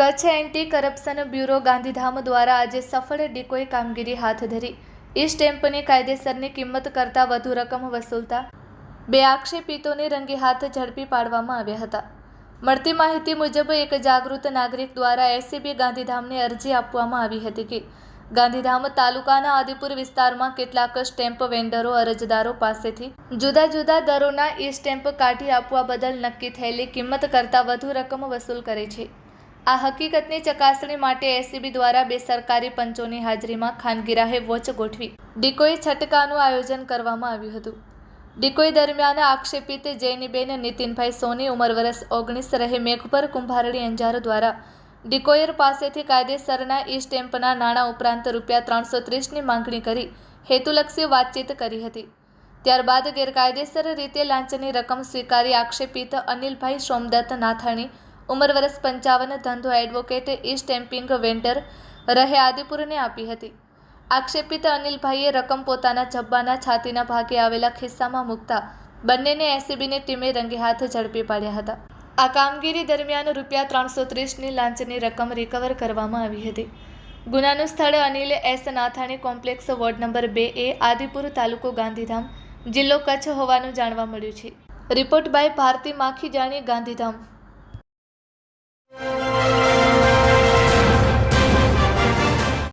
Kutch anti corruption bureau Gandhidham દ્વારા આજે સફળ ડિકોય કામગીરી હાથ ધરી ઈ સ્ટેમ્પની કાયદેસરની કિંમત કરતાં વધુ રકમ વસૂલતા 2 આક્ષેપિતોને રંગે હાથ ઝડપી પાડવામાં આવ્યા હતા। મળતી માહિતી મુજબ એક જાગૃત નાગરિક દ્વારા એસીબી ગાંધીધામને અરજી આપવામાં આવી હતી કે ગાંધીધામ તાલુકાના આદિપુર વિસ્તારમાં કેટલાક સ્ટેમ્પ વેન્ડરો અરજદારો પાસેથી જુદા જુદા દરોના ઈ સ્ટેમ્પ કાઢી આપવા બદલ નક્કી થયેલી કિંમત કરતાં વધુ રકમ વસૂલ કરે છે। આ હકીકતની ચકાસણી માટે એસીબી દ્વારા 2 સરકારી પંચોની હાજરીમાં ખાનગીરાહે વોચ ગોઠવી ડિકોય છટકાનું આયોજન કરવામાં આવ્યું હતું। ડિકોય દરમિયાન આક્ષેપિત જૈનીબેન નીતિનભાઈ સોની ઉંમર વર્ષ 19 રહે મેઘપર કુંભારડી અંજાર દ્વારા ડિકોયર પાસેથી કાયદેસરના ઈ સ્ટેમ્પના નાણાં ઉપરાંત ₹330ની માંગણી કરી હેતુલક્ષી વાતચીત કરી હતી। ત્યારબાદ ગેરકાયદેસર રીતે લાંચની રકમ સ્વીકારી આક્ષેપિત અનિલભાઈ સોમદત્ત નાથાણી ઉંમર વર્ષ 55 ધંધો એડવોકેટ ઈ સ્ટેમ્પિંગ વેન્ડર રહે આદિપુરને આપી હતી। આક્ષેપિત અનિલભાઈએ રકમ પોતાના જબ્બાના છાતીના ભાગે આવેલા ખિસ્સામાં મૂકતા બંનેને એસીબીની ટીમે રંગે હાથ ઝડપી પાડ્યા હતા। આ કામગીરી દરમિયાન ₹330ની લાંચની રકમ રિકવર કરવામાં આવી હતી। ગુનાનું સ્થળ Anil S Nathani complex ward number 2A Adipur તાલુકો ગાંધીધામ જિલ્લો કચ્છ હોવાનું જાણવા મળ્યું છે। Report by Bharati Makhijani Gandhidham.